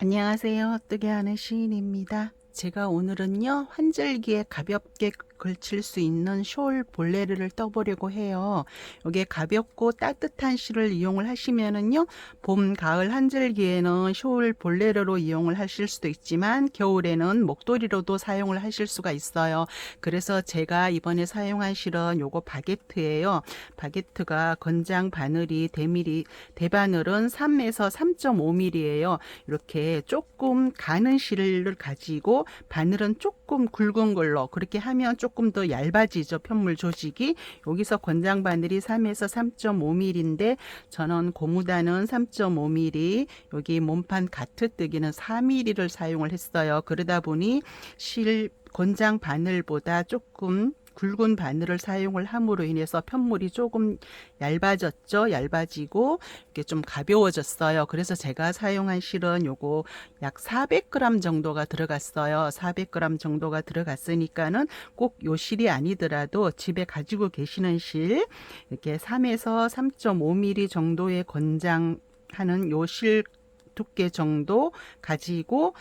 안녕하세요. 뜨게 하는 시인입니다. 제가 오늘은요, 환절기에 가볍게 걸칠 수 있는 숄 볼레르를 떠보려고 해요. 이게 가볍고 따뜻한 실을 이용을 하시면은요, 봄, 가을 환절기에는 숄 볼레르로 이용을 하실 수도 있지만, 겨울에는 목도리로도 사용을 하실 수가 있어요. 그래서 제가 이번에 사용한 실은 요거 바게트예요. 바게트가 건장 바늘이 대바늘은 3에서 3.5mm예요. 이렇게 조금 가는 실을 가지고 바늘은 조금 굵은 걸로 그렇게 하면 조금 더 얇아지죠. 편물 조직이. 여기서 권장 바늘이 3에서 3.5mm인데 저는 고무단은 3.5mm, 여기 몸판 가트뜨기는 4mm를 사용을 했어요. 그러다 보니 실 권장 바늘보다 조금 굵은 바늘을 사용을 함으로 인해서 편물이 조금 얇아졌죠. 얇아지고 이게 좀 가벼워졌어요. 그래서 제가 사용한 실은 요거 약 400g 정도가 들어갔어요. 400g 정도가 들어갔으니까는 꼭 요 실이 아니더라도 집에 가지고 계시는 실 이렇게 3에서 3.5mm 정도의 권장하는 요 실 두께 정도 가지고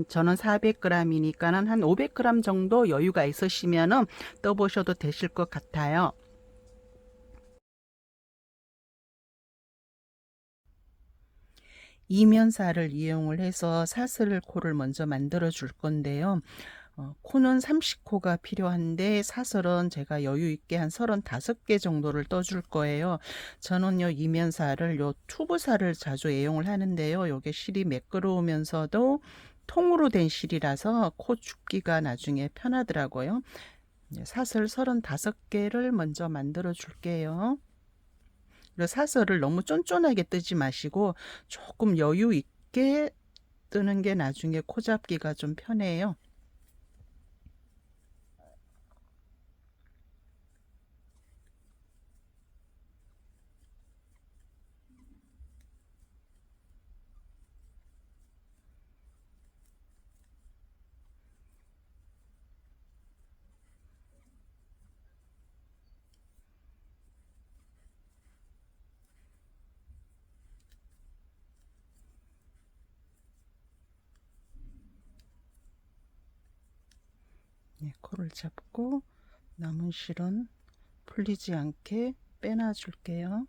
저는 400g이니까는 한 500g 정도 여유가 있으시면은 떠보셔도 되실 것 같아요. 이면사를 이용을 해서 사슬 코를 먼저 만들어 줄 건데요. 코는 30코가 필요한데 사슬은 제가 여유 있게 한 35개 정도를 떠줄 거예요. 저는요 이면사를 요 튜브사를 자주 애용을 하는데요. 요게 실이 매끄러우면서도 통으로 된 실이라서 코 줍기가 나중에 편하더라고요. 사슬 35개를 먼저 만들어 줄게요. 사슬을 너무 쫀쫀하게 뜨지 마시고 조금 여유 있게 뜨는 게 나중에 코 잡기가 좀 편해요. 네, 코를 잡고 남은 실은 풀리지 않게 빼놔 줄게요.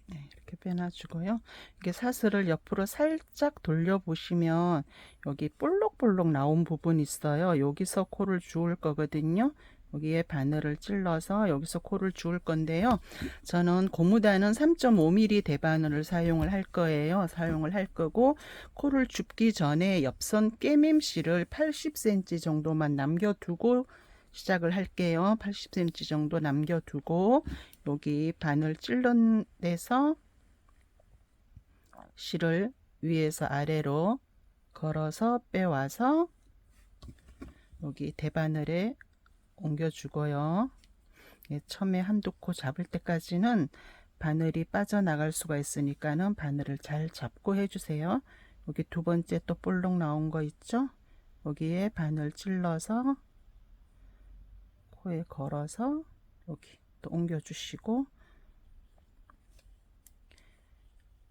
네, 이렇게 빼놔주고요. 이게 사슬을 옆으로 살짝 돌려보시면 여기 볼록볼록 나온 부분 있어요. 여기서 코를 주울 거거든요. 여기에 바늘을 찔러서 여기서 코를 주울 건데요. 저는 고무단은 3.5mm 대바늘을 사용을 할 거예요. 사용을 할 거고 코를 줍기 전에 옆선 깨맴실을 80cm 정도만 남겨두고 시작을 할게요. 80cm 정도 남겨두고 여기 바늘 찔른 데서 실을 위에서 아래로 걸어서 빼와서 여기 대바늘에 옮겨주고요. 예, 처음에 한두 코 잡을 때까지는 바늘이 빠져나갈 수가 있으니까는 바늘을 잘 잡고 해주세요. 여기 두 번째 또 볼록 나온 거 있죠? 여기에 바늘 찔러서 코에 걸어서 여기 또 옮겨주시고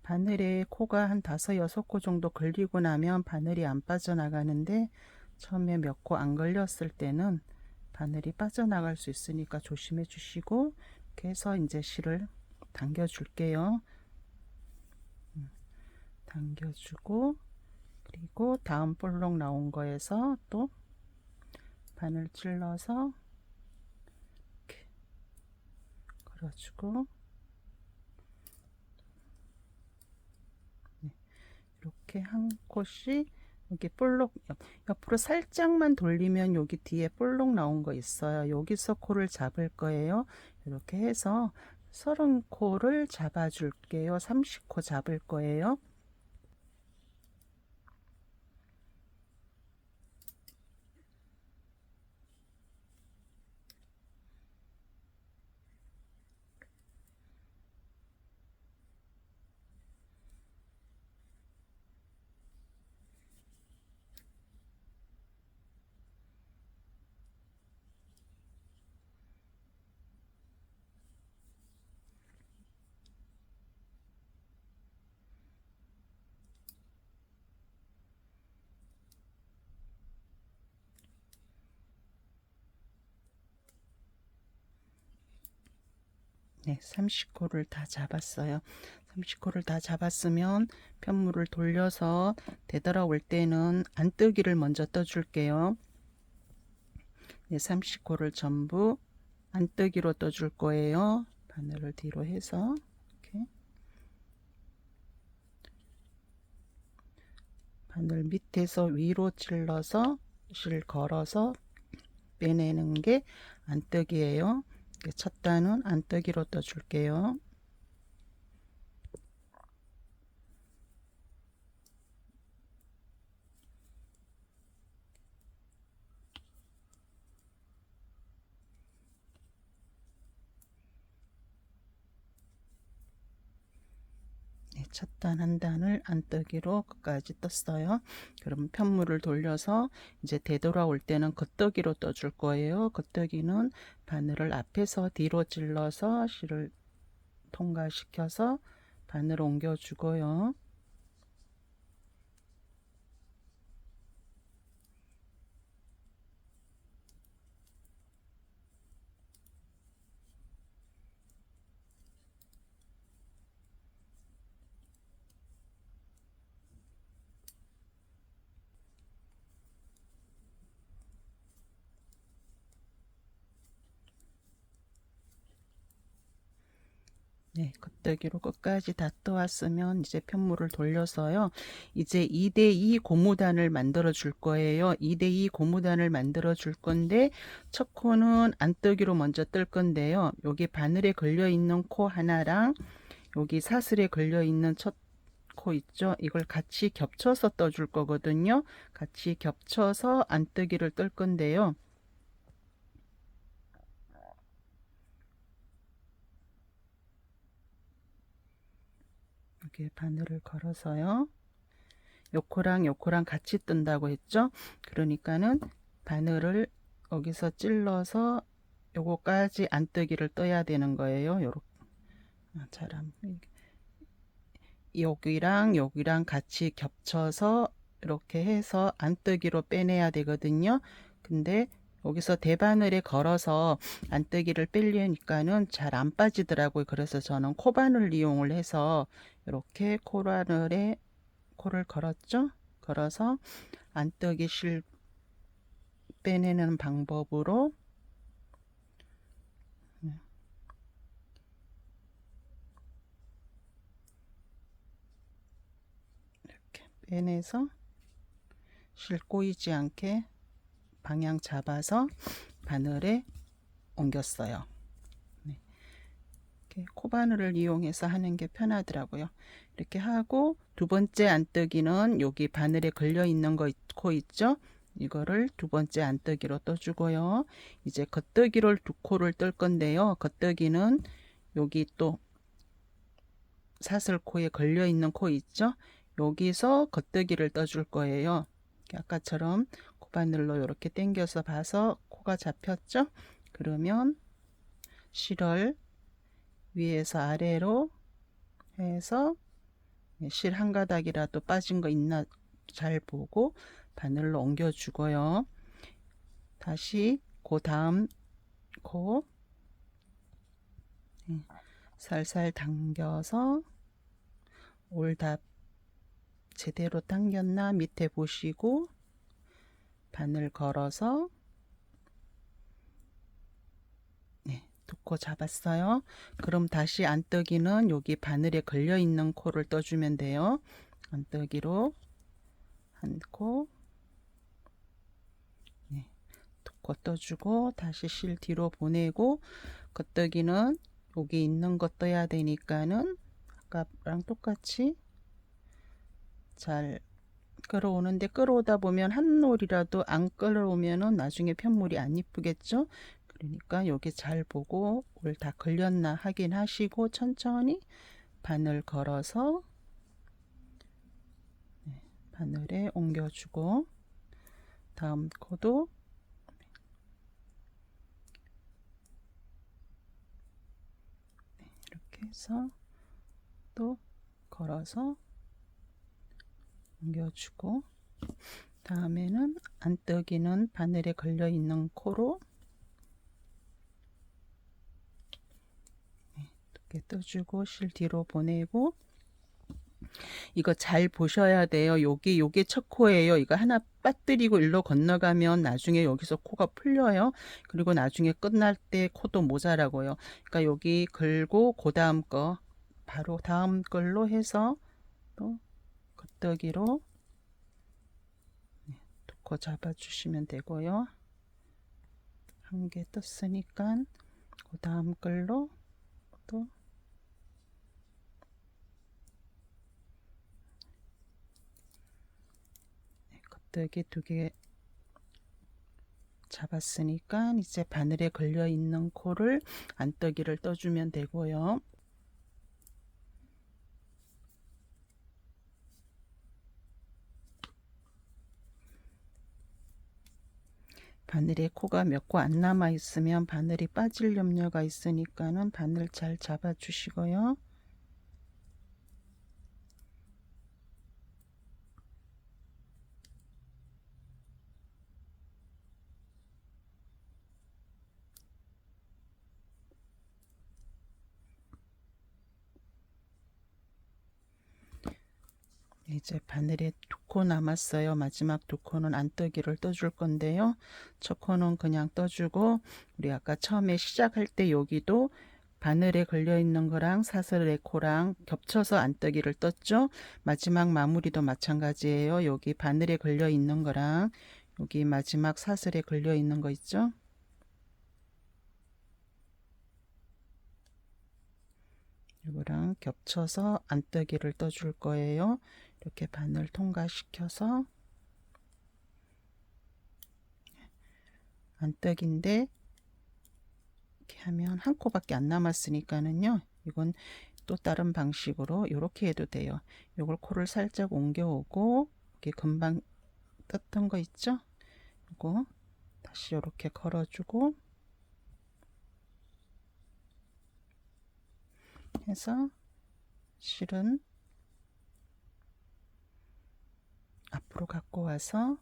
바늘에 코가 한 5-6코 정도 걸리고 나면 바늘이 안 빠져나가는데 처음에 몇 코 안 걸렸을 때는 바늘이 빠져나갈 수 있으니까 조심해 주시고 이렇게 해서 이제 실을 당겨 줄게요. 당겨주고 그리고 다음 볼록 나온 거에서 또 바늘 찔러서 이렇게 걸어주고 이렇게 한 콧씩 여기 볼록 옆으로 살짝만 돌리면 여기 뒤에 볼록 나온 거 있어요. 여기서 코를 잡을 거예요. 이렇게 해서 30코를 잡아 줄게요. 30코 잡을 거예요. 네, 30코를 다 잡았어요. 30코를 다 잡았으면 편물을 돌려서 되돌아올 때는 안뜨기를 먼저 떠줄게요. 네, 30코를 전부 안뜨기로 떠줄 거예요. 바늘을 뒤로 해서 이렇게 바늘 밑에서 위로 찔러서 실 걸어서 빼내는 게 안뜨기예요. 첫 단은 안뜨기로 떠줄게요. 네, 첫 단 한 단을 안뜨기로 끝까지 떴어요. 그럼 편물을 돌려서 이제 되돌아올 때는 겉뜨기로 떠줄 거예요. 겉뜨기는 바늘을 앞에서 뒤로 찔러서 실을 통과시켜서 바늘 옮겨 주고요. 네, 겉뜨기로 끝까지 다 떠왔으면 이제 편물을 돌려서요. 이제 2대2 고무단을 만들어 줄 거예요. 2대2 고무단을 만들어 줄 건데 첫 코는 안뜨기로 먼저 뜰 건데요. 여기 바늘에 걸려 있는 코 하나랑 여기 사슬에 걸려 있는 첫 코 있죠? 이걸 같이 겹쳐서 떠줄 거거든요. 같이 겹쳐서 안뜨기를 뜰 건데요. 이렇게 바늘을 걸어서요. 요 코랑 같이 뜬다고 했죠. 그러니까는 바늘을 여기서 찔러서 요거까지 안뜨기를 떠야 되는 거예요. 요렇게 잘안 여기랑 같이 겹쳐서 이렇게 해서 안뜨기로 빼내야 되거든요. 근데 여기서 대바늘에 걸어서 안뜨기를 빼려니까는 잘 안 빠지더라고요. 그래서 저는 코바늘 이용을 해서 이렇게 코를 걸었죠. 걸어서 안뜨기 실 빼내는 방법으로 이렇게 빼내서 실 꼬이지 않게 방향 잡아서 바늘에 옮겼어요. 네. 이렇게 코바늘을 이용해서 하는 게 편하더라고요. 이렇게 하고 두 번째 안뜨기는 여기 바늘에 걸려 있는 코 있죠? 이거를 두 번째 안뜨기로 떠주고요. 이제 겉뜨기를 두 코를 뜰 건데요. 겉뜨기는 여기 또 사슬코에 걸려 있는 코 있죠? 여기서 겉뜨기를 떠줄 거예요. 아까처럼 코바늘로 이렇게 당겨서 봐서 코가 잡혔죠? 그러면 실을 위에서 아래로 해서 실 한 가닥이라도 빠진 거 있나 잘 보고 바늘로 옮겨 주고요. 다시 그 다음 코 살살 당겨서 올답 제대로 당겼나 밑에 보시고 바늘 걸어서 두 코 잡았어요. 그럼 다시 안뜨기는 여기 바늘에 걸려 있는 코를 떠주면 돼요. 안뜨기로 한 코, 두 코 떠주고 다시 실 뒤로 보내고 겉뜨기는 여기 있는 거 떠야 되니까는 아까랑 똑같이 잘 끌어오는데 끌어오다 보면 한 올이라도 안 끌어오면은 나중에 편물이 안 이쁘겠죠. 그러니까 여기 잘 보고 올 다 걸렸나 확인하시고 천천히 바늘 걸어서 바늘에 옮겨주고 다음 코도 이렇게 해서 또 걸어서 옮겨주고 다음에는 안뜨기는 바늘에 걸려 있는 코로 이렇게 떠주고 실 뒤로 보내고, 이거 잘 보셔야 돼요. 요게 첫 코예요. 이거 하나 빠뜨리고 일로 건너가면 나중에 여기서 코가 풀려요. 그리고 나중에 끝날 때 코도 모자라고요. 그러니까 여기 걸고 그 다음 거 바로 다음 걸로 해서 또 겉더기로 두 코 잡아주시면 되고요. 한 개 떴으니까 그 다음 걸로 또 겉더기 두 개 잡았으니까 이제 바늘에 걸려 있는 코를 안떠기를 떠주면 되고요. 바늘에 코가 몇 코 안 남아 있으면 바늘이 빠질 염려가 있으니까는 바늘 잘 잡아 주시고요. 이제 바늘에 두 코 남았어요. 마지막 두 코는 안떠기를 떠줄 건데요. 첫 코는 그냥 떠주고, 우리 아까 처음에 시작할 때 여기도 바늘에 걸려 있는 거랑 사슬의 코랑 겹쳐서 안떠기를 떴죠. 마지막 마무리도 마찬가지예요. 여기 바늘에 걸려 있는 거랑 여기 마지막 사슬에 걸려 있는 거 있죠. 이거랑 겹쳐서 안떠기를 떠줄 거예요. 이렇게 바늘 통과시켜서 안떡인데 이렇게 하면 한 코밖에 안 남았으니까는요. 이건 또 다른 방식으로 이렇게 해도 돼요. 이걸 코를 살짝 옮겨오고 이렇게 금방 떴던 거 있죠? 이거 다시 이렇게 걸어주고 해서 실은 앞으로 갖고 와서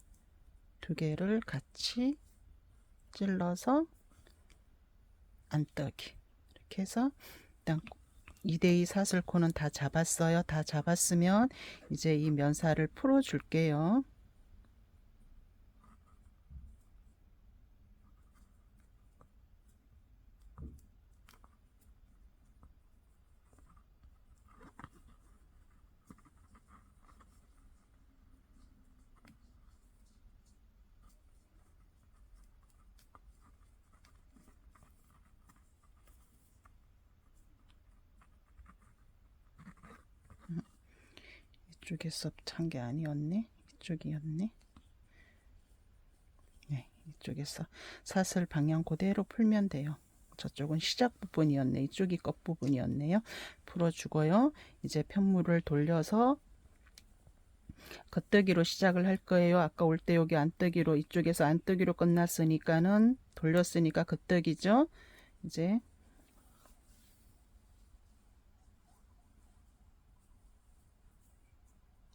두 개를 같이 찔러서 안떠기 이렇게 해서 일단 2대2 사슬코는 다 잡았어요. 다 잡았으면 이제 이 면사를 풀어 줄게요. 이쪽에서 찬 게 아니었네. 이쪽이었네. 네, 이쪽에서 사슬 방향 그대로 풀면 돼요. 저쪽은 시작 부분이었네. 이쪽이 끝 부분이었네요. 풀어주고요. 이제 편물을 돌려서 겉뜨기로 시작을 할 거예요. 아까 올 때 여기 안뜨기로 이쪽에서 안뜨기로 끝났으니까는 돌렸으니까 겉뜨기죠. 이제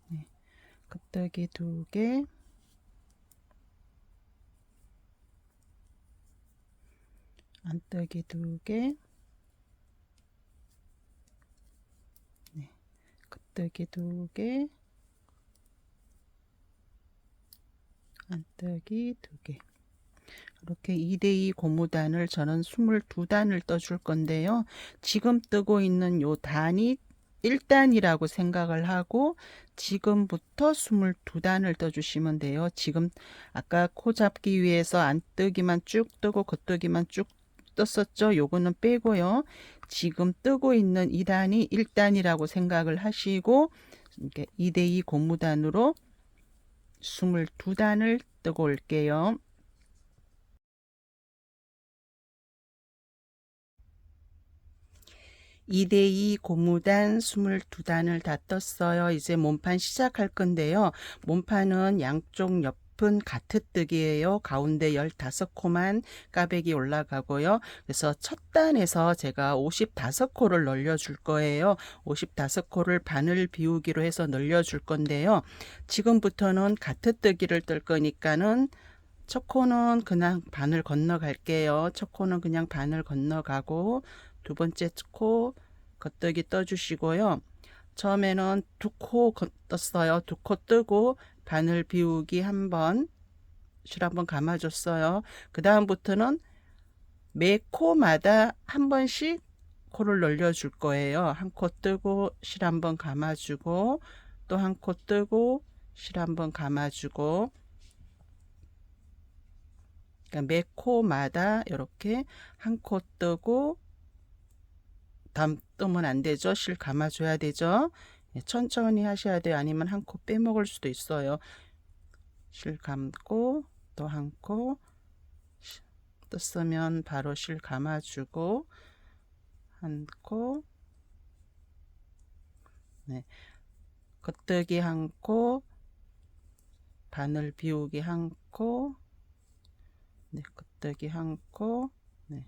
네, 겉뜨기 두 개, 안뜨기 두 개, 네, 겉뜨기 두 개, 안뜨기 두 개. 이렇게 2대2 고무단을 저는 22단을 떠줄 건데요. 지금 뜨고 있는 요 단이 1단이라고 생각을 하고 지금부터 22단을 떠주시면 돼요. 지금 아까 코 잡기 위해서 안뜨기만 쭉 뜨고 겉뜨기만 쭉 떴었죠. 요거는 빼고요. 지금 뜨고 있는 2단이 1단이라고 생각을 하시고 이렇게 2대2 고무단으로 22단을 뜨고 올게요. 2대2 고무단 22단을 다 떴어요. 이제 몸판 시작할 건데요. 몸판은 양쪽 옆은 가트뜨기예요. 가운데 15코만 까백이 올라가고요. 그래서 첫 단에서 제가 55코를 늘려줄 거예요. 55코를 바늘 비우기로 해서 늘려줄 건데요. 지금부터는 가트뜨기를 뜰 거니까는 첫 코는 그냥 바늘 건너갈게요. 첫 코는 그냥 바늘 건너가고 두 번째 코 겉뜨기 떠주시고요. 처음에는 두 코 떴어요. 두 코 뜨고 바늘 비우기 한 번, 실 한 번 감아줬어요. 그 다음부터는 매 코마다 한 번씩 코를 늘려줄 거예요. 한 코 뜨고 실 한 번 감아주고, 또 한 코 뜨고 실 한 번 감아주고, 그러니까 매 코마다 이렇게 한 코 뜨고, 다음 뜨면 안 되죠. 실 감아줘야 되죠. 천천히 하셔야 돼요. 아니면 한 코 빼먹을 수도 있어요. 실 감고 또 한 코 떴으면 바로 실 감아주고 한 코, 네, 겉뜨기 한 코, 바늘 비우기 한 코, 네, 겉뜨기 한 코, 네.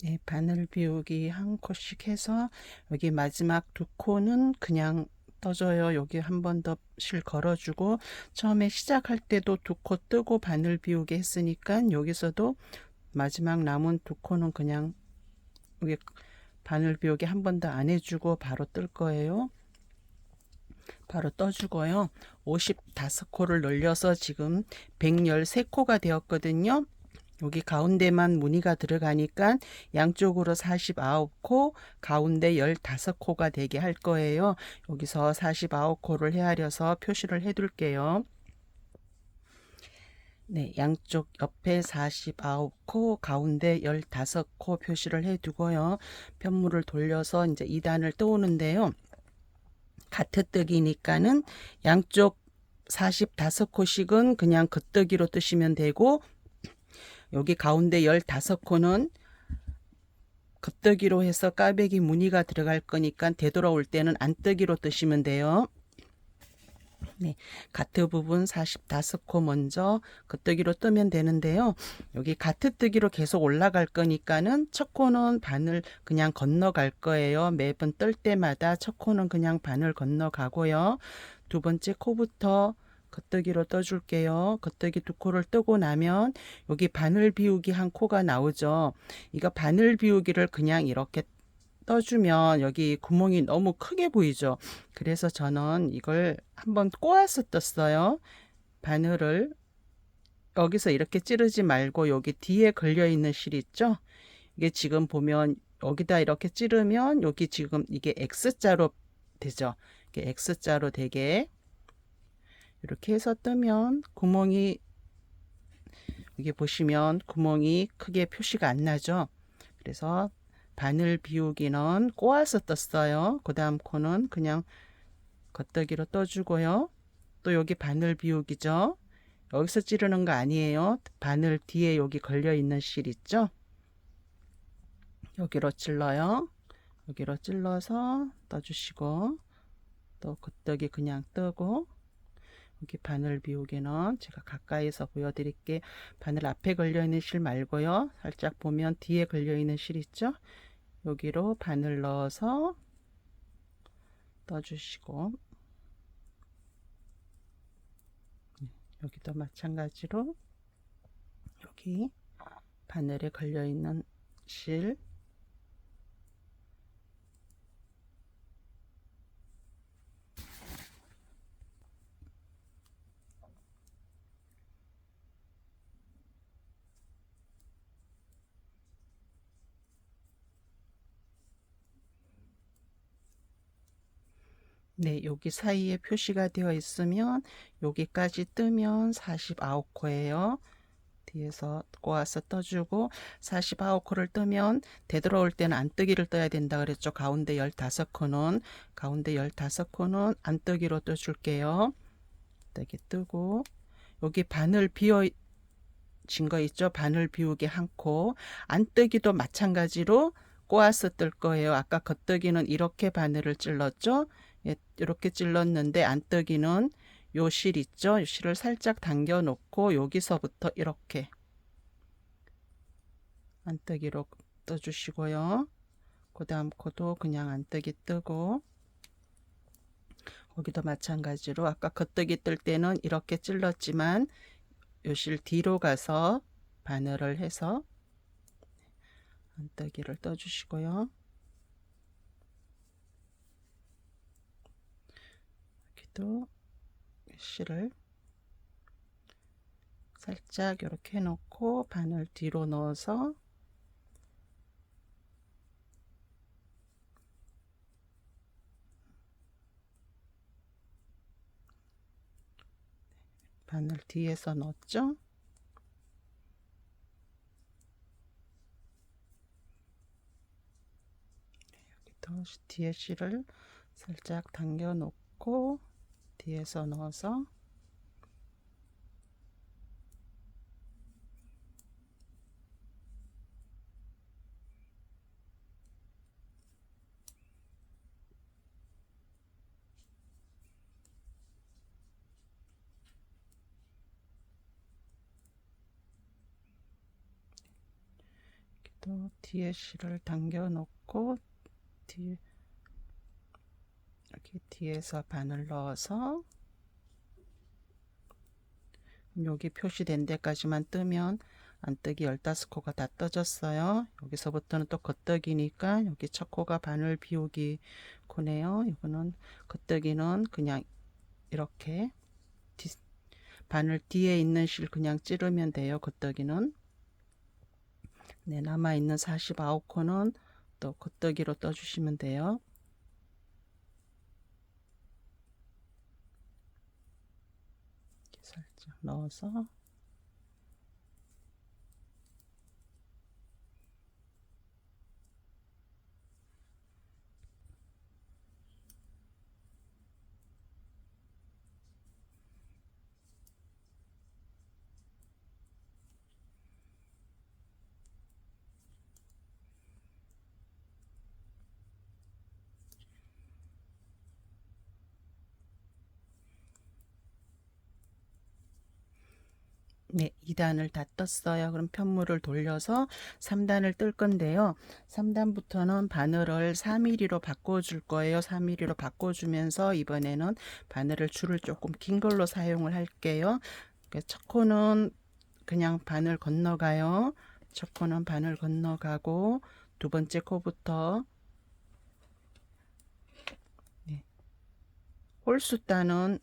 네, 바늘 비우기 한 코씩 해서 여기 마지막 두 코는 그냥 떠줘요. 여기 한 번 더 실 걸어주고 처음에 시작할 때도 두 코 뜨고 바늘 비우기 했으니까 여기서도 마지막 남은 두 코는 그냥 여기 바늘 비우기 한 번 더 안 해주고 바로 뜰 거예요. 바로 떠주고요. 55코를 늘려서 지금 113코가 되었거든요. 여기 가운데만 무늬가 들어가니까 양쪽으로 49코, 가운데 15코가 되게 할 거예요. 여기서 49코를 헤아려서 표시를 해둘게요. 네, 양쪽 옆에 49코, 가운데 15코 표시를 해두고요. 편물을 돌려서 이제 2단을 떠오는데요. 가트뜨기니까는 양쪽 45코씩은 그냥 겉뜨기로 뜨시면 되고, 여기 가운데 15코는 겉뜨기로 해서 까베기 무늬가 들어갈 거니까 되돌아올 때는 안뜨기로 뜨시면 돼요. 네, 가트 부분 45코 먼저 겉뜨기로 뜨면 되는데요. 여기 가트뜨기로 계속 올라갈 거니까는 첫 코는 바늘 그냥 건너갈 거예요. 매번 뜰 때마다 첫 코는 그냥 바늘 건너가고요. 두 번째 코부터 겉뜨기로 떠줄게요. 겉뜨기 두 코를 뜨고 나면 여기 바늘 비우기 한 코가 나오죠. 이거 바늘 비우기를 그냥 이렇게 떠주면 여기 구멍이 너무 크게 보이죠. 그래서 저는 이걸 한번 꼬아서 떴어요. 바늘을 여기서 이렇게 찌르지 말고 여기 뒤에 걸려 있는 실 있죠. 이게 지금 보면 여기다 이렇게 찌르면 여기 지금 이게 X자로 되죠. 이게 X자로 되게 이렇게 해서 뜨면 구멍이 여기 보시면 구멍이 크게 표시가 안 나죠. 그래서 바늘 비우기는 꼬아서 떴어요. 그 다음 코는 그냥 겉뜨기로 떠주고요. 또 여기 바늘 비우기죠. 여기서 찌르는 거 아니에요. 바늘 뒤에 여기 걸려 있는 실 있죠. 여기로 찔러요. 여기로 찔러서 떠주시고 또 겉뜨기 그냥 뜨고 여기 바늘 비우기는 제가 가까이서 보여드릴게. 바늘 앞에 걸려있는 실 말고요. 살짝 보면 뒤에 걸려있는 실 있죠. 여기로 바늘 넣어서 떠주시고 여기도 마찬가지로 여기 바늘에 걸려있는 실 네, 여기 사이에 표시가 되어 있으면 여기까지 뜨면 49코예요. 뒤에서 꼬아서 떠주고 49코를 뜨면 되돌아올 때는 안뜨기를 떠야 된다 그랬죠. 가운데 15코는 안뜨기로 떠줄게요. 뜨기 뜨고 여기 바늘 비어진 거 있죠. 바늘 비우기 한 코. 안뜨기도 마찬가지로 꼬아서 뜰 거예요. 아까 겉뜨기는 이렇게 바늘을 찔렀죠. 예, 이렇게 찔렀는데 안뜨기는 요 실 있죠? 요 실을 살짝 당겨 놓고 여기서부터 이렇게 안뜨기로 떠주시고요. 그 다음 코도 그냥 안뜨기 뜨고, 거기도 마찬가지로 아까 겉뜨기 뜰 때는 이렇게 찔렀지만 요 실 뒤로 가서 바늘을 해서 안뜨기를 떠주시고요. 여기도 실을 살짝 이렇게 해놓고 바늘 뒤로 넣어서 바늘 뒤에서 넣었죠. 여기도 뒤에 실을 살짝 당겨 놓고 뒤에서 넣어서 또 뒤에 실을 당겨 놓고 이렇게 뒤에서 바늘 넣어서 여기 표시된 데까지만 뜨면 안뜨기 15코가 다 떠졌어요. 여기서부터는 또 겉뜨기니까 여기 첫 코가 바늘 비우기 코네요. 이거는 겉뜨기는 그냥 이렇게 바늘 뒤에 있는 실 그냥 찌르면 돼요. 겉뜨기는. 네, 남아있는 49코는 또 겉뜨기로 떠주시면 돼요. 이렇게 살짝 넣어서 네, 2단을 다 떴어요. 그럼 편물을 돌려서 3단을 뜰 건데요. 3단부터는 바늘을 4mm로 바꿔줄 거예요. 4mm로 바꿔주면서 이번에는 바늘을 줄을 조금 긴 걸로 사용을 할게요. 첫 코는 그냥 바늘 건너가요. 첫 코는 바늘 건너가고 두 번째 코부터 홀수단은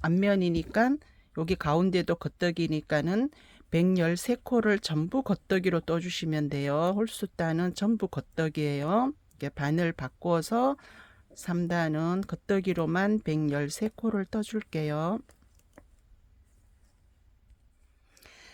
앞면이니까 여기 가운데도 겉뜨기니까는 113코를 전부 겉뜨기로 떠주시면 돼요. 홀수단은 전부 겉뜨기예요. 이게 바늘 바꿔서 3단은 겉뜨기로만 113코를 떠줄게요.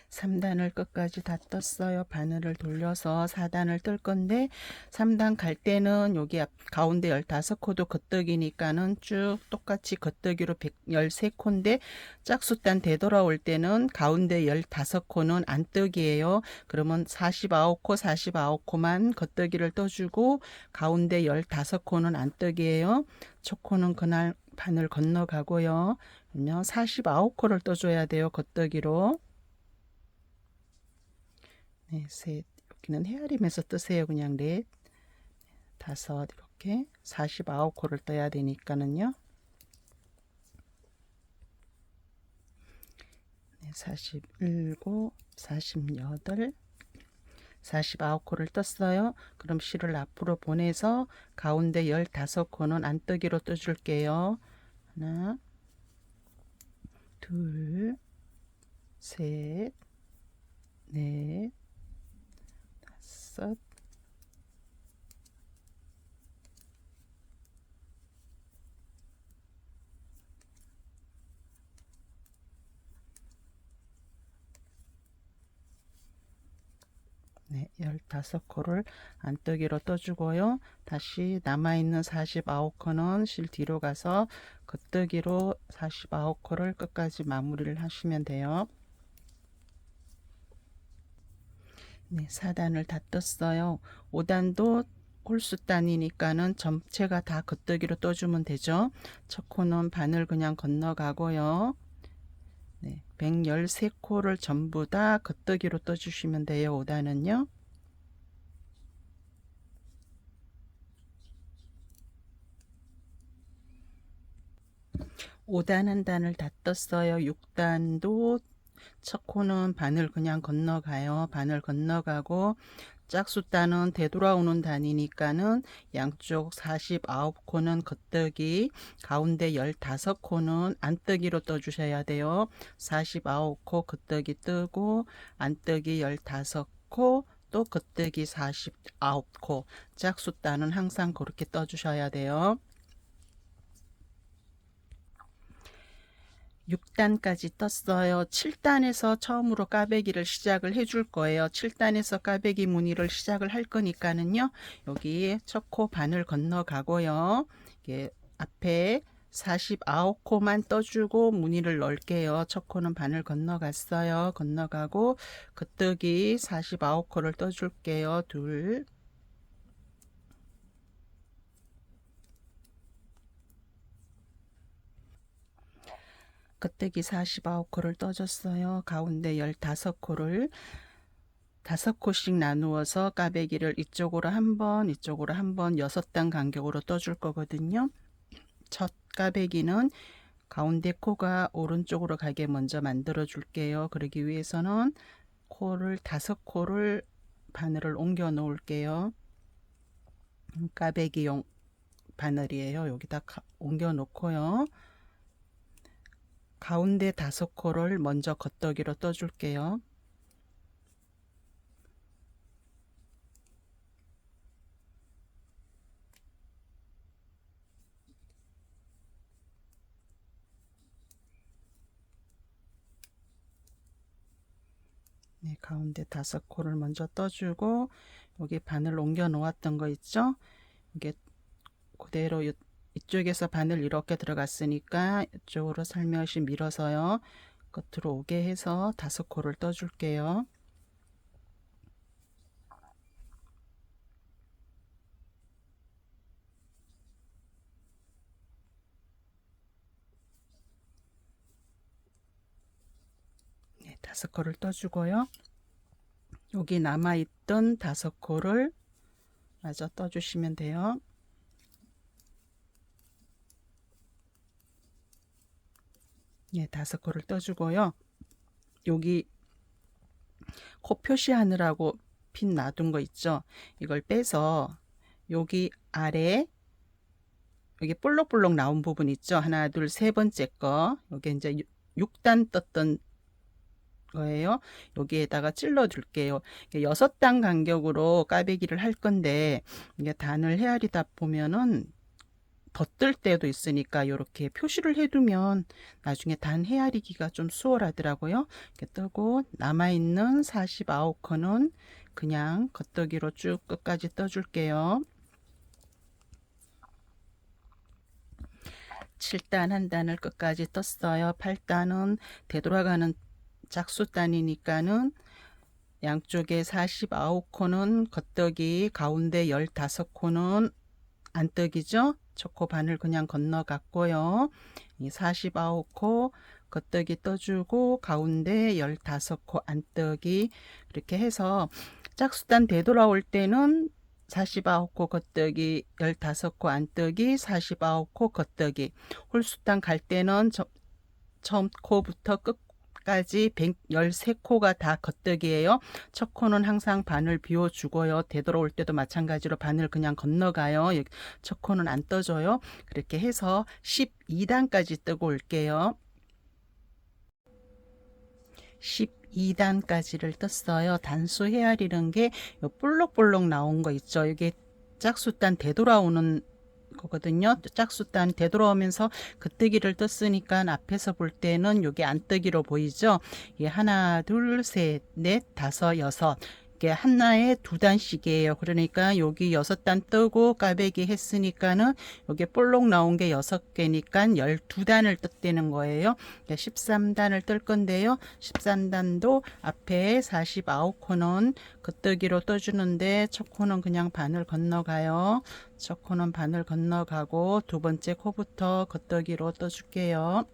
3단을 끝까지 다 떴어요. 바늘을 돌려서 4단을 뜰 건데 3단 갈 때는 여기 가운데 15코도 겉뜨기니까는 쭉 똑같이 겉뜨기로 113코인데 짝수단 되돌아올 때는 가운데 15코는 안뜨기예요. 그러면 49코 49코만 겉뜨기를 떠주고 가운데 15코는 안뜨기예요. 첫 코는 그날 바늘 건너가고요. 그러면 49코를 떠줘야 돼요. 겉뜨기로. 네, 셋. 여기는 헤아리면서 뜨세요. 그냥 넷, 다섯 이렇게 49코를 떠야 되니까는요. 네, 47, 48, 49코를 떴어요. 그럼 실을 앞으로 보내서 가운데 15코는 안뜨기로 떠줄게요. 하나, 둘, 셋, 넷, 다섯, 네, 15코를 안뜨기로 떠주고요. 다시 남아있는 49코는 실 뒤로 가서 겉뜨기로 49코를 끝까지 마무리를 하시면 돼요. 네, 4단을 다 떴어요. 5단도 홀수단이니까는 전체가 다 겉뜨기로 떠주면 되죠. 첫 코는 바늘 그냥 건너가고요. 네, 113코를 전부 다 겉뜨기로 떠주시면 돼요. 5단은요. 5단 한 단을 다 떴어요. 6단도 첫 코는 바늘 그냥 건너가요. 바늘 건너가고 짝수단은 되돌아오는 단이니까는 양쪽 49코는 겉뜨기, 가운데 15코는 안뜨기로 떠주셔야 돼요. 49코 겉뜨기 뜨고 안뜨기 15코 또 겉뜨기 49코. 짝수단은 항상 그렇게 떠주셔야 돼요. 6단까지 떴어요. 7단에서 처음으로 까베기를 시작을 해줄 거예요. 7단에서 까베기 무늬를 시작을 할 거니까는요. 여기 첫 코 바늘 건너가고요. 이게 앞에 49코만 떠주고 무늬를 넣을게요. 첫 코는 바늘 건너갔어요. 건너가고 겉뜨기 49코를 떠줄게요. 둘, 겉뜨기 49코를 떠줬어요. 가운데 15코를 5코씩 나누어서 까베기를 이쪽으로 한번 이쪽으로 한번 6단 간격으로 떠줄 거거든요. 첫 까베기는 가운데 코가 오른쪽으로 가게 먼저 만들어 줄게요. 그러기 위해서는 코를 5코를 바늘을 옮겨 놓을게요. 까베기용 바늘이에요. 여기다 옮겨 놓고요. 가운데 5코를 먼저 겉뜨기로 떠줄게요. 네, 가운데 5코를 먼저 떠주고 여기 바늘 옮겨 놓았던 거 있죠? 이게 그대로 이쪽에서 바늘 이렇게 들어갔으니까 이쪽으로 살며시 밀어서요. 끝으로 오게 해서 5코를 떠줄게요. 네, 5코를 떠주고요. 여기 남아있던 5코를 마저 떠주시면 돼요. 예, 5코를 떠주고요. 여기 코 표시하느라고 핀 놔둔 거 있죠? 이걸 빼서 여기 아래 여기 볼록볼록 나온 부분 있죠? 하나, 둘, 세 번째 거. 여기 이제 6단 떴던 거예요. 여기에다가 찔러 줄게요. 6단 간격으로 까베기를 할 건데 이게 단을 헤아리다 보면은 더 뜰 때도 있으니까 이렇게 표시를 해두면 나중에 단 헤아리기가 좀 수월하더라고요. 이렇게 뜨고 남아있는 49코는 그냥 겉뜨기로 쭉 끝까지 떠줄게요. 7단 한 단을 끝까지 떴어요. 8단은 되돌아가는 짝수단이니까는 양쪽에 49코는 겉뜨기, 가운데 15코는 안뜨기죠. 첫 코 바늘 그냥 건너갔고요. 이 49코 겉뜨기 떠주고 가운데 15코 안뜨기 이렇게 해서 짝수단 되돌아올 때는 49코 겉뜨기 15코 안뜨기 49코 겉뜨기 홀수단 갈 때는 처음 코부터 끝까지 113코가 다 겉뜨기예요. 첫 코는 항상 바늘 비워주고요. 되돌아올 때도 마찬가지로 바늘 그냥 건너가요. 첫 코는 안 떠줘요. 그렇게 해서 12단까지 뜨고 올게요. 12단까지를 떴어요. 단수 헤아리는 게 볼록볼록 나온 거 있죠. 이게 짝수단 되돌아오는 거거든요. 짝수단 되돌아오면서 겉뜨기를 떴으니까 앞에서 볼 때는 이게 안뜨기로 보이죠. 예, 하나, 둘, 셋, 넷, 다섯, 여섯. 이게 하나에 두 단씩이에요. 그러니까 여기 6단 뜨고 까베기 했으니까는 여기 볼록 나온 게 6개니까 12단을 떴다는 거예요. 13단을 뜰 건데요. 13단도 앞에 49코는 겉뜨기로 떠주는데 첫 코는 그냥 반을 건너가요. 첫 코는 반을 건너가고 두 번째 코부터 겉뜨기로 떠줄게요.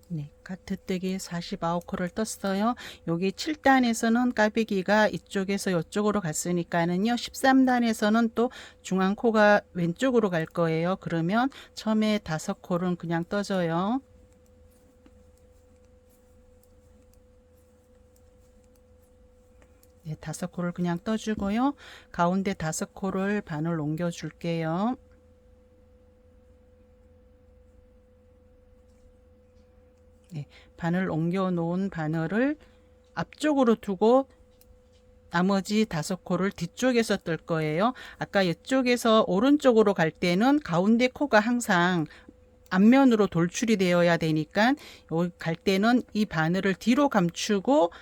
네, 가트뜨기 49코를 떴어요. 여기 7단에서는 까베기가 이쪽에서 이쪽으로 갔으니까는요. 13단에서는 또 중앙코가 왼쪽으로 갈 거예요. 그러면 처음에 5코는 그냥 떠져요. 네, 5코를 그냥 떠주고요. 가운데 5코를 반을 옮겨 줄게요. 네, 바늘 옮겨 놓은 바늘을 앞쪽으로 두고 나머지 5코를 뒤쪽에서 뜰 거예요. 아까 이쪽에서 오른쪽으로 갈 때는 가운데 코가 항상 앞면으로 돌출이 되어야 되니까 여기 갈 때는 이 바늘을 뒤로 감추고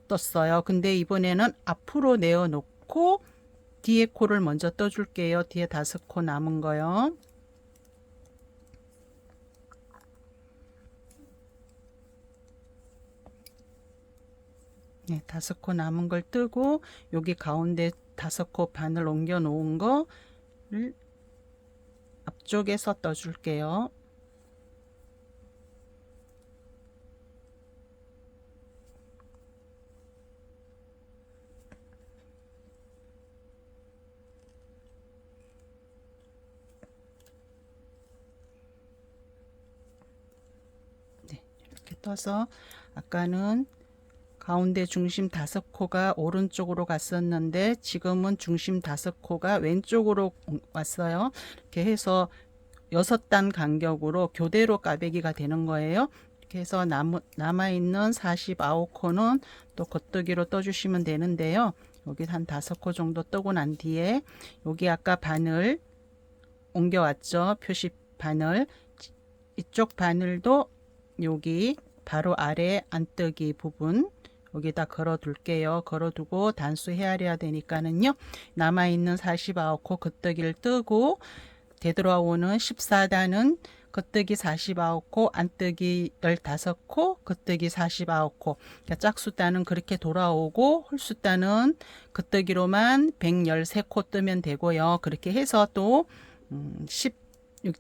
떴어요. 근데 이번에는 앞으로 내어 놓고 뒤에 코를 먼저 떠줄게요. 뒤에 5코 남은 거요. 네, 5코 남은 걸 뜨고 여기 가운데 5코 바늘 옮겨 놓은 거를 앞쪽에서 떠줄게요. 네, 이렇게 떠서 아까는 가운데 중심 5코가 오른쪽으로 갔었는데 지금은 중심 5코가 왼쪽으로 왔어요. 이렇게 해서 6단 간격으로 교대로 까베기가 되는 거예요. 이렇게 해서 남아있는 49코는 또 겉뜨기로 떠주시면 되는데요. 여기 한 5코 정도 뜨고 난 뒤에 여기 아까 바늘 옮겨왔죠. 표시 바늘. 이쪽 바늘도 여기 바로 아래 안뜨기 부분 여기다 걸어 둘게요. 걸어 두고 단수 헤아려야 되니까는요. 남아있는 49코 겉뜨기를 뜨고 되돌아오는 14단은 겉뜨기 49코, 안뜨기 15코, 겉뜨기 49코. 그러니까 짝수단은 그렇게 돌아오고 홀수단은 겉뜨기로만 113코 뜨면 되고요. 그렇게 해서 또 10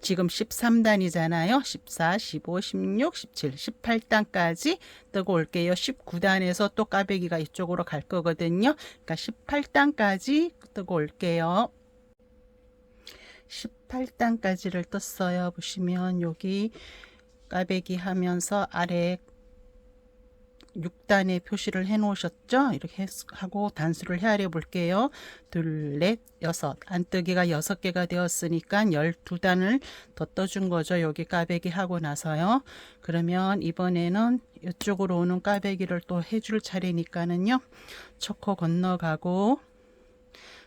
지금 13단이잖아요. 14, 15, 16, 17, 18단까지 뜨고 올게요. 19단에서 또 까베기가 이쪽으로 갈 거거든요. 그러니까 18단까지 뜨고 올게요. 18단까지를 떴어요. 보시면 여기 까베기 하면서 아래 6단에 표시를 해 놓으셨죠? 이렇게 하고 단수를 헤아려 볼게요. 둘, 넷, 여섯. 안뜨기가 6개가 되었으니까 12단을 더 떠준 거죠. 여기 까베기 하고 나서요. 그러면 이번에는 이쪽으로 오는 까베기를 또 해줄 차례니까는요. 첫 코 건너가고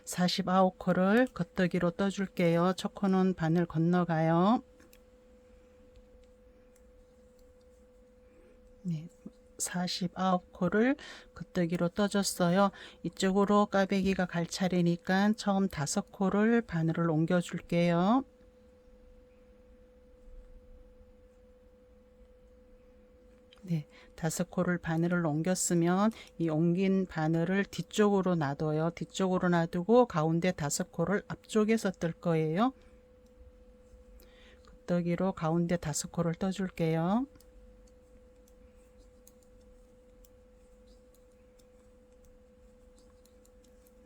49코를 겉뜨기로 떠줄게요. 첫 코는 바늘 건너가요. 네. 49코를 겉뜨기로 떠줬어요. 이쪽으로 까베기가 갈 차례니까 처음 5코를 바늘을 옮겨 줄게요. 네, 5코를 바늘을 옮겼으면 이 옮긴 바늘을 뒤쪽으로 놔둬요. 뒤쪽으로 놔두고 가운데 5코를 앞쪽에서 뜰 거예요. 겉뜨기로 가운데 5코를 떠줄게요.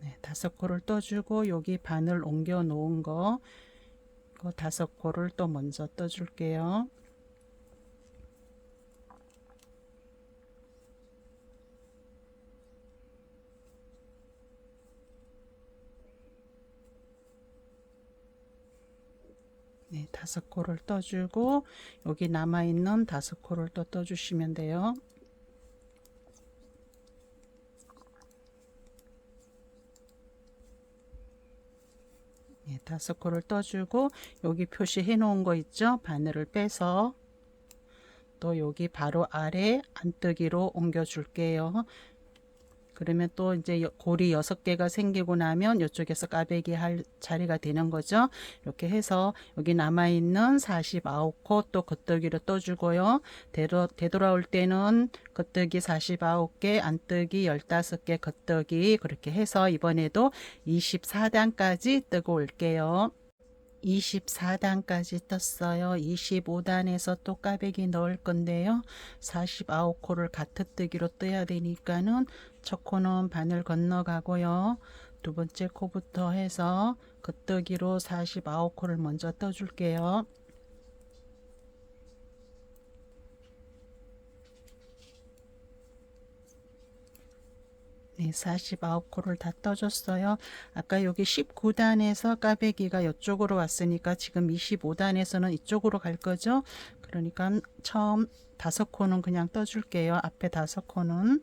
네, 5코를 떠주고 여기 바늘 옮겨 놓은 거 5코를 또 먼저 떠줄게요. 네, 5코를 떠주고 여기 남아있는 5코를 또 떠주시면 돼요. 네, 5코를 떠주고 여기 표시해 놓은 거 있죠? 바늘을 빼서 또 여기 바로 아래 안뜨기로 옮겨 줄게요. 그러면 또 이제 고리 6개가 생기고 나면 이쪽에서 까베기 할 자리가 되는 거죠. 이렇게 해서 여기 남아있는 49코 또 겉뜨기로 떠주고요. 되돌아올 때는 겉뜨기 49개, 안뜨기 15개, 겉뜨기 그렇게 해서 이번에도 24단까지 뜨고 올게요. 24단까지 떴어요. 25단에서 또 까베기 넣을 건데요. 49코를 가트뜨기로 떠야 되니까는 첫 코는 바늘 건너가고요. 두 번째 코부터 해서 겉뜨기로 49코를 먼저 떠줄게요. 네, 49코를 다 떠줬어요. 아까 여기 19단에서 까베기가 이쪽으로 왔으니까 지금 25단에서는 이쪽으로 갈 거죠. 그러니까 처음 5코는 그냥 떠줄게요. 앞에 5코는.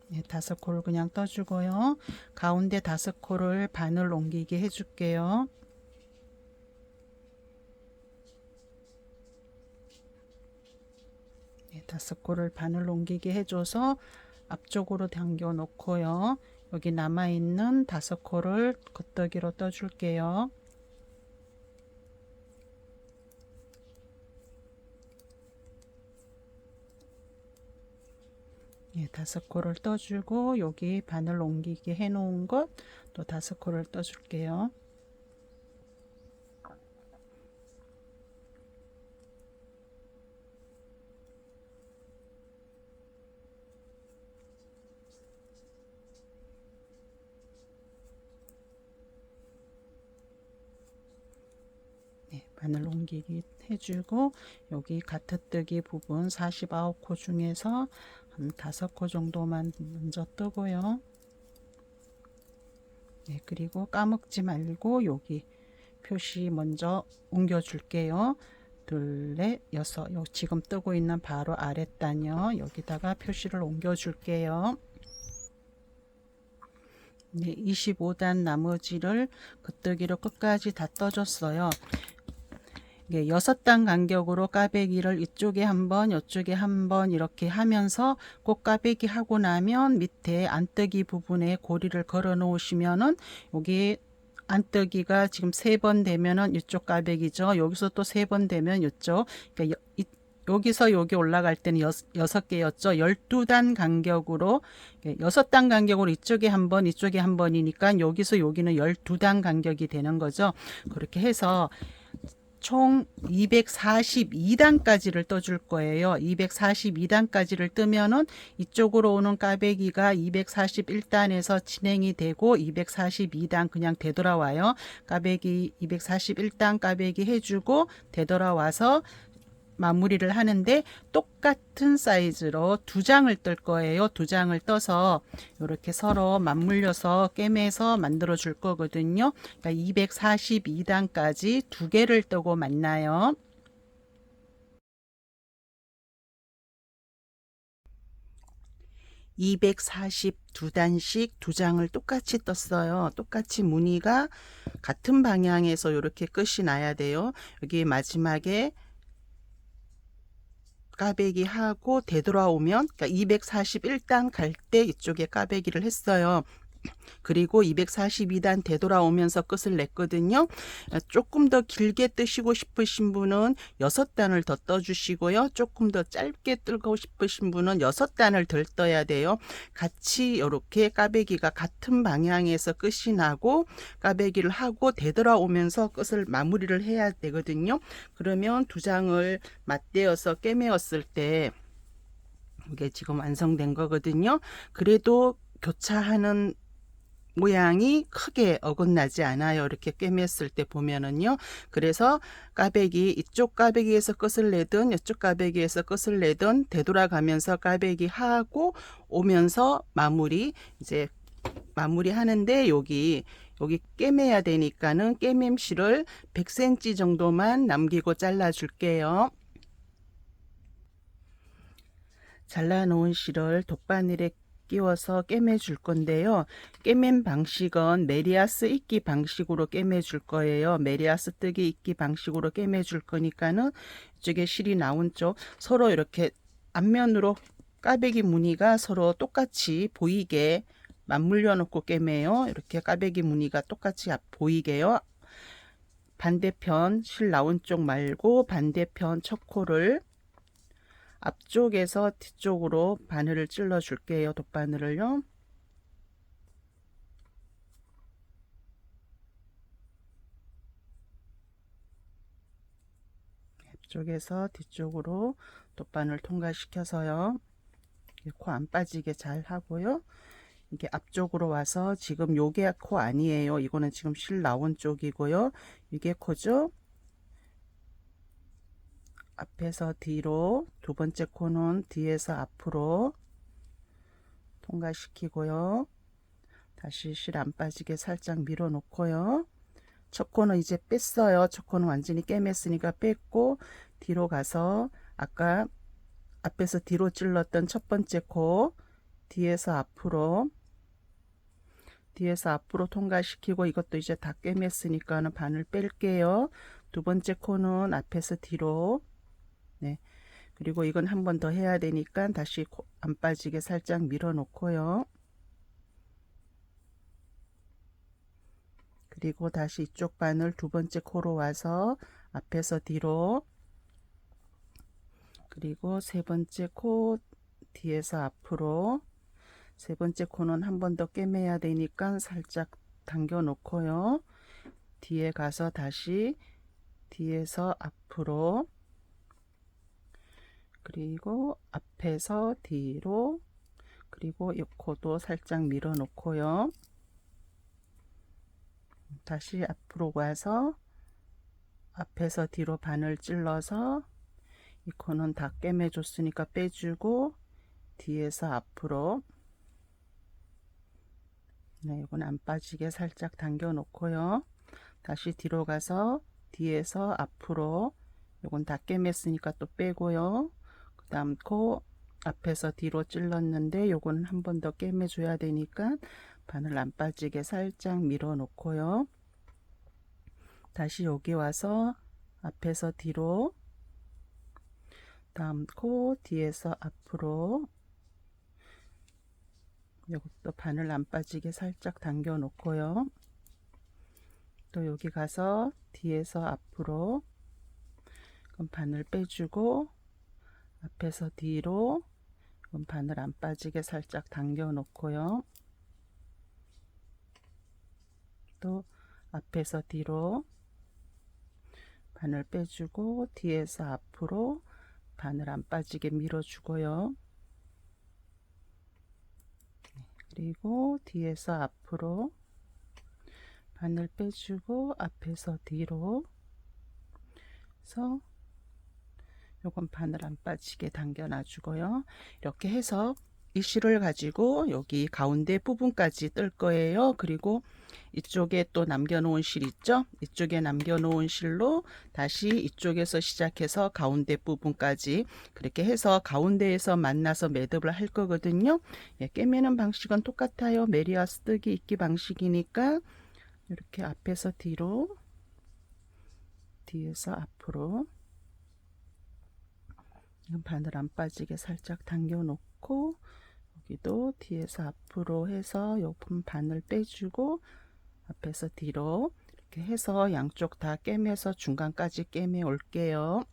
네, 5코를 그냥 떠주고요. 가운데 5코를 바늘 옮기게 해줄게요. 네, 5코를 바늘 옮기게 해줘서 앞쪽으로 당겨 놓고요. 여기 남아있는 5코를 겉뜨기로 떠줄게요. 예, 5코를 떠주고 여기 바늘 옮기게 해 놓은 것 또 5코를 떠줄게요. 네, 바늘 옮기기 해주고 여기 가트뜨기 부분 49코 중에서 한 5코 정도만 먼저 뜨고요. 네, 그리고 까먹지 말고 여기 표시 먼저 옮겨 줄게요. 둘, 넷, 여섯. 지금 뜨고 있는 바로 아랫단요. 여기다가 표시를 옮겨 줄게요. 네, 25단 나머지를 겉뜨기로 끝까지 다 떠줬어요. 6단 간격으로 까베기를 이쪽에 한번 이쪽에 한번 이렇게 하면서 꼭 까베기 하고 나면 밑에 안뜨기 부분에 고리를 걸어 놓으시면은 여기 안뜨기가 지금 3번 되면은 이쪽 까베기죠. 여기서 또 3번 되면 이쪽. 그러니까 여기서 여기 올라갈 때는 6개였죠. 12단 간격으로 6단 간격으로 이쪽에 한 번 이쪽에 한 번이니까 여기서 여기는 12단 간격이 되는 거죠. 그렇게 해서 총 242단까지를 떠줄 거예요. 242단까지를 뜨면은 이쪽으로 오는 까베기가 241단에서 진행이 되고 242단 그냥 되돌아와요. 까베기 241단 까베기 해주고 되돌아와서 마무리를 하는데 똑같은 사이즈로 2장을 뜰 거예요. 2장을 떠서 이렇게 서로 맞물려서 꿰매서 만들어 줄 거거든요. 그러니까 242단까지 2개를 뜨고 만나요. (242단씩) 2장을 똑같이 떴어요. 똑같이 무늬가 같은 방향에서 이렇게 끝이 나야 돼요. 여기 마지막에 까베기 하고 되돌아오면 그러니까 241단 갈 때 이쪽에 까베기를 했어요. 그리고 242단 되돌아오면서 끝을 냈거든요. 조금 더 길게 뜨시고 싶으신 분은 6단을 더 떠주시고요. 조금 더 짧게 뜨고 싶으신 분은 6단을 덜 떠야 돼요. 같이 이렇게 까베기가 같은 방향에서 끝이 나고 까베기를 하고 되돌아오면서 끝을 마무리를 해야 되거든요. 그러면 2장을 맞대어서 꿰매었을 때 이게 지금 완성된 거거든요. 그래도 교차하는 모양이 크게 어긋나지 않아요. 이렇게 꿰맸을 때 보면은요. 그래서 까베기 이쪽 까베기에서 끝을 내든 이쪽 까베기에서 끝을 내든 되돌아가면서 까베기 하고 오면서 마무리 이제 마무리 하는데 여기 꿰매야 되니까는 꿰맴실을 100cm 정도만 남기고 잘라 줄게요. 잘라 놓은 실을 돗바늘에 끼워서 꿰매 줄 건데요. 꿰맨 방식은 메리아스 입기 방식으로 꿰매 줄 거예요. 메리아스 뜨기 입기 방식으로 꿰매 줄 거니까는 이쪽에 실이 나온 쪽 서로 이렇게 앞면으로 까베기 무늬가 서로 똑같이 보이게 맞물려 놓고 꿰매요. 이렇게 까베기 무늬가 똑같이 보이게요. 반대편 실 나온 쪽 말고 반대편 첫 코를 앞쪽에서 뒤쪽으로 바늘을 찔러 줄게요. 돗바늘을요. 앞쪽에서 뒤쪽으로 돗바늘 통과시켜서요. 코 안 빠지게 잘 하고요. 이게 앞쪽으로 와서 지금 요게 코 아니에요. 이거는 지금 실 나온 쪽이고요. 이게 코죠. 앞에서 뒤로, 두 번째 코는 뒤에서 앞으로 통과시키고요. 다시 실 안 빠지게 살짝 밀어 놓고요. 첫 코는 이제 뺐어요. 첫 코는 완전히 꿰맸으니까 뺐고, 뒤로 가서 아까 앞에서 뒤로 찔렀던 첫 번째 코 뒤에서 앞으로 통과시키고, 이것도 이제 다 꿰맸으니까는 바늘 뺄게요. 두 번째 코는 앞에서 뒤로, 네. 그리고 이건 한 번 더 해야 되니까 다시 안 빠지게 살짝 밀어 놓고요. 그리고 다시 이쪽 바늘 두 번째 코로 와서 앞에서 뒤로, 그리고 세 번째 코 뒤에서 앞으로, 세 번째 코는 한 번 더 꿰매야 되니까 살짝 당겨 놓고요. 뒤에 가서 다시 뒤에서 앞으로, 그리고 앞에서 뒤로, 그리고 이 코도 살짝 밀어 놓고요. 다시 앞으로 와서 앞에서 뒤로 바늘 찔러서 이 코는 다 꿰매 줬으니까 빼주고, 뒤에서 앞으로, 네, 이건 안 빠지게 살짝 당겨 놓고요. 다시 뒤로 가서 뒤에서 앞으로, 이건 다 꿰맸으니까 또 빼고요. 그 다음 코 앞에서 뒤로 찔렀는데 요건 한 번 더 꿰매 줘야 되니까 바늘 안 빠지게 살짝 밀어 놓고요. 다시 여기 와서 앞에서 뒤로, 다음 코 뒤에서 앞으로, 이것도 바늘 안 빠지게 살짝 당겨 놓고요. 또 여기 가서 뒤에서 앞으로, 그럼 바늘 빼주고, 앞에서 뒤로, 그럼 바늘 안 빠지게 살짝 당겨 놓고요. 또 앞에서 뒤로 바늘 빼주고, 뒤에서 앞으로 바늘 안 빠지게 밀어주고요. 그리고 뒤에서 앞으로 바늘 빼주고, 앞에서 뒤로 해서 요건 바늘 안 빠지게 당겨 놔주고요. 이렇게 해서 이 실을 가지고 여기 가운데 부분까지 뜰 거예요. 그리고 이쪽에 또 남겨놓은 실 있죠? 이쪽에 남겨놓은 실로 다시 이쪽에서 시작해서 가운데 부분까지 그렇게 해서 가운데에서 만나서 매듭을 할 거거든요. 예, 꿰매는 방식은 똑같아요. 메리아스 뜨기 입기 방식이니까 이렇게 앞에서 뒤로, 뒤에서 앞으로, 바늘 안 빠지게 살짝 당겨 놓고, 여기도 뒤에서 앞으로 해서 요 바늘 빼주고, 앞에서 뒤로 이렇게 해서 양쪽 다 꿰매서 중간까지 꿰매 올게요.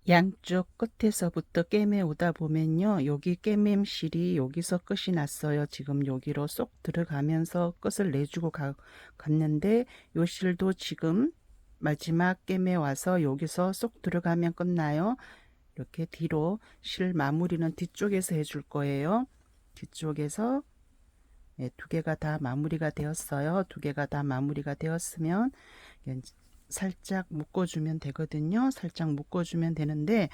양쪽 끝에서부터 꿰매 오다 보면요, 여기 꿰맴 실이 여기서 끝이 났어요. 지금 여기로 쏙 들어가면서 끝을 내주고 갔는데, 요 실도 지금 마지막 꿰매 와서 여기서 쏙 들어가면 끝나요. 이렇게 뒤로 실 마무리는 뒤쪽에서 해줄 거예요. 뒤쪽에서, 네, 두 개가 다 마무리가 되었어요. 두 개가 다 마무리가 되었으면 살짝 묶어주면 되거든요. 살짝 묶어주면 되는데,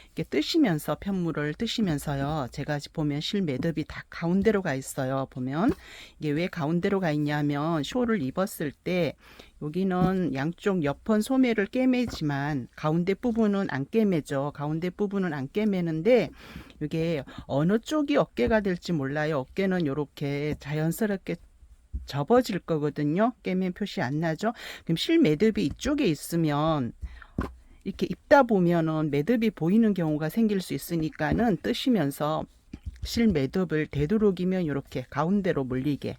이렇게 뜨시면서 편물을 뜨시면서요, 제가 보면 실 매듭이 다 가운데로 가 있어요. 보면 이게 왜 가운데로 가 있냐면, 숄을 입었을 때 여기는 양쪽 옆은 소매를 꿰매지만 가운데 부분은 안 꿰매죠. 가운데 부분은 안 꿰매는데 이게 어느 쪽이 어깨가 될지 몰라요. 어깨는 이렇게 자연스럽게 접어질 거거든요. 깨면 표시 안 나죠? 그럼 실 매듭이 이쪽에 있으면 이렇게 입다 보면은 매듭이 보이는 경우가 생길 수 있으니까는 뜨시면서 실 매듭을 되도록이면 이렇게 가운데로 몰리게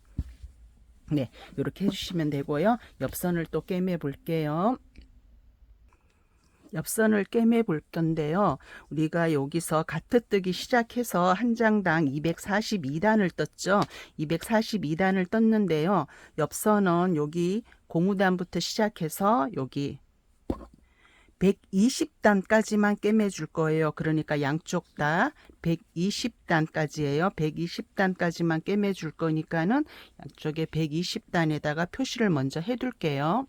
네, 이렇게 해주시면 되고요. 옆선을 또 꿰매 볼게요. 옆선을 꿰매 볼 건데요. 우리가 여기서 가트뜨기 시작해서 한 장당 242단을 떴죠. 242단을 떴는데요. 옆선은 여기 고무단부터 시작해서 여기 120단까지만 꿰매 줄 거예요. 그러니까 양쪽 다 120단까지예요. 120단까지만 꿰매 줄 거니까는 양쪽에 120단에다가 표시를 먼저 해 둘게요.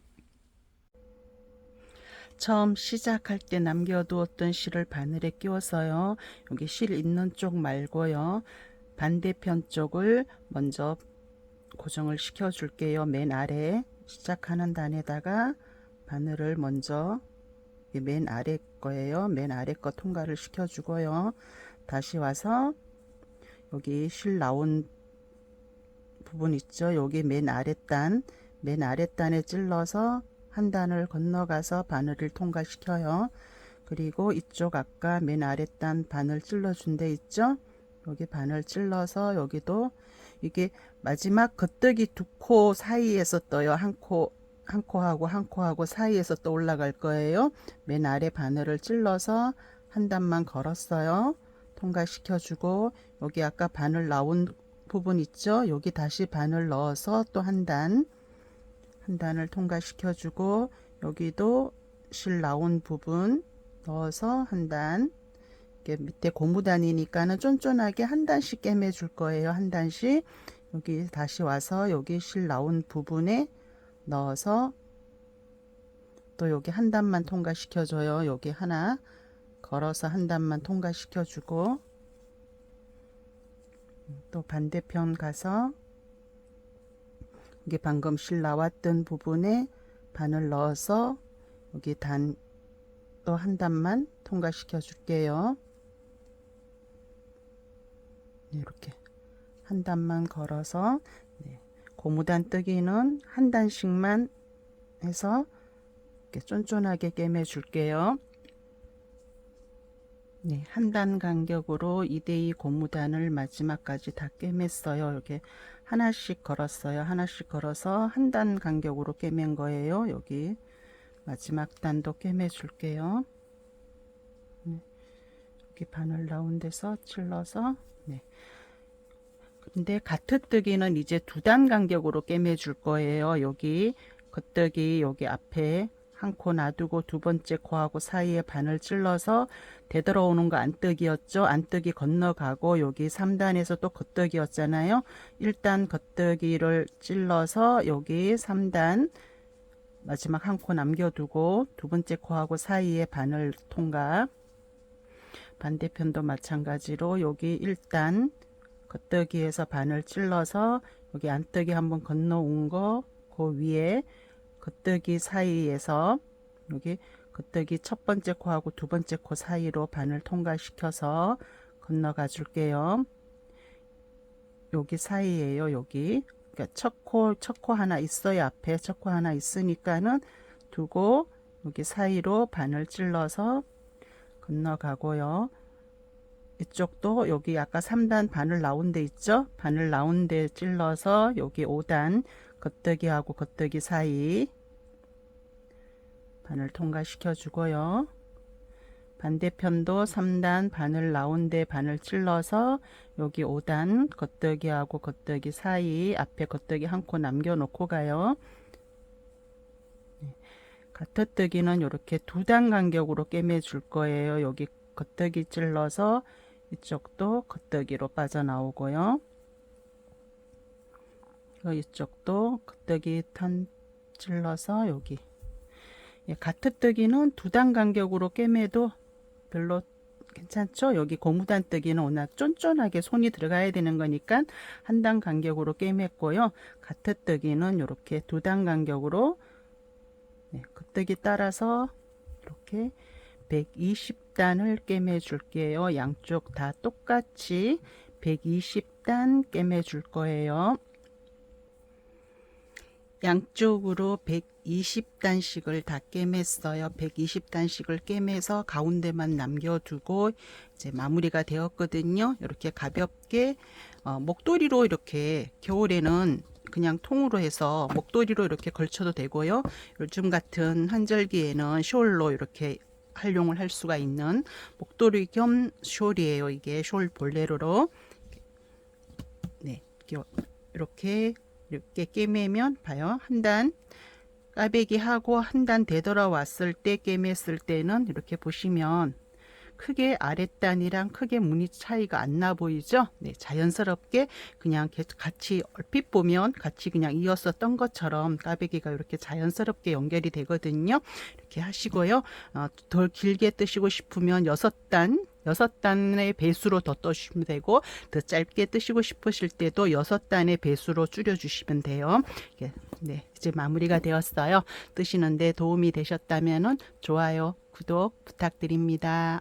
처음 시작할 때 남겨두었던 실을 바늘에 끼워서요. 여기 실 있는 쪽 말고요. 반대편 쪽을 먼저 고정을 시켜 줄게요. 맨 아래 시작하는 단에다가 바늘을 먼저 맨 아래 거예요. 맨 아래 거 통과를 시켜 주고요. 다시 와서 여기 실 나온 부분 있죠. 여기 맨 아랫단에 찔러서 한 단을 건너가서 바늘을 통과시켜요. 그리고 이쪽 아까 맨 아랫단 바늘 찔러 준 데 있죠. 여기 바늘 찔러서 여기도 이게 마지막 겉뜨기 두 코 사이에서 떠요. 한 코하고 사이에서 또 올라갈 거예요. 맨 아래 바늘을 찔러서 한 단만 걸었어요. 통과시켜 주고 여기 아까 바늘 나온 부분 있죠. 여기 다시 바늘 넣어서 또 한 단을 통과시켜 주고 여기도 실 나온 부분 넣어서 한 단, 이렇게 밑에 고무단이니까는 쫀쫀하게 한 단씩 꿰매 줄 거예요. 한 단씩. 여기 다시 와서 여기 실 나온 부분에 넣어서 또 여기 한 단만 통과시켜 줘요. 여기 하나 걸어서 한 단만 통과시켜 주고 또 반대편 가서 여기 방금 실 나왔던 부분에 바늘 넣어서 여기 단 또 한 단만 통과시켜 줄게요. 이렇게 한 단만 걸어서 네. 고무단 뜨기는 한 단씩만 해서 이렇게 쫀쫀하게 꿰매 줄게요. 네, 한 단 간격으로 2대2 고무단을 마지막까지 다 꿰맸어요. 이렇게 하나씩 걸었어요. 하나씩 걸어서 한 단 간격으로 꿰맨 거예요. 여기 마지막 단도 꿰매 줄게요. 네, 여기 바늘 나온 데서 찔러서 네. 근데 가트뜨기는 이제 두 단 간격으로 꿰매 줄 거예요. 여기 겉뜨기 여기 앞에 한 코 놔두고 두 번째 코하고 사이에 바늘 찔러서 되돌아오는 거 안뜨기였죠. 안뜨기 건너가고 여기 3단에서 또 겉뜨기였잖아요. 1단 겉뜨기를 찔러서 여기 3단 마지막 한 코 남겨두고 두 번째 코하고 사이에 바늘 통과. 반대편도 마찬가지로 여기 1단 겉뜨기에서 바늘 찔러서 여기 안뜨기 한번 건너온 거 그 위에 겉뜨기 사이에서 여기 겉뜨기 첫 번째 코하고 두 번째 코 사이로 바늘 통과시켜서 건너가 줄게요. 여기 사이에요. 여기 그러니까 첫 코 하나 있어요. 앞에 첫 코 하나 있으니까는 두고 여기 사이로 바늘 찔러서 건너가고요. 이쪽도 여기 아까 3단 바늘 나온 데 있죠? 바늘 나온 데 찔러서 여기 5단 겉뜨기하고 겉뜨기 사이 바늘 통과시켜 주고요. 반대편도 3단 바늘 나온 데 바늘 찔러서 여기 5단 겉뜨기하고 겉뜨기 사이 앞에 겉뜨기 한 코 남겨 놓고 가요. 가트뜨기는 이렇게 두 단 간격으로 꿰매 줄 거예요. 여기 겉뜨기 찔러서 이쪽도 겉뜨기로 빠져나오고요. 이쪽도 겉뜨기 탄 찔러서 여기 가트뜨기는 두 단 간격으로 꿰매도 별로 괜찮죠? 여기 고무단 뜨기는 워낙 쫀쫀하게 손이 들어가야 되는 거니까 한 단 간격으로 꿰맸고요. 가트뜨기는 이렇게 두 단 간격으로 겉뜨기 따라서 이렇게 120단을 꿰매 줄게요. 양쪽 다 똑같이 120단 꿰매 줄 거예요. 양쪽으로 120단씩을 다 꿰맸어요. 120단씩을 꿰매서 가운데만 남겨두고 이제 마무리가 되었거든요. 이렇게 가볍게 목도리로 이렇게 겨울에는 그냥 통으로 해서 목도리로 이렇게 걸쳐도 되고요. 요즘 같은 한절기에는 숄로 이렇게 활용을 할 수가 있는 목도리 겸 숄이에요. 이게 숄 볼레로로 네, 이렇게 꿰매면 봐요. 한 단 까베기 하고 한 단 되돌아왔을 때 꿰맸을 때는 이렇게 보시면 크게 아랫단이랑 크게 무늬 차이가 안 나 보이죠? 네, 자연스럽게 그냥 같이 얼핏 보면 같이 그냥 이었었던 것처럼 까베기가 이렇게 자연스럽게 연결이 되거든요. 이렇게 하시고요. 더 길게 뜨시고 싶으면 6단의 배수로 더 떠주시면 되고, 더 짧게 뜨시고 싶으실 때도 6단의 배수로 줄여주시면 돼요. 네, 이제 마무리가 되었어요. 뜨시는데 도움이 되셨다면 좋아요, 구독 부탁드립니다.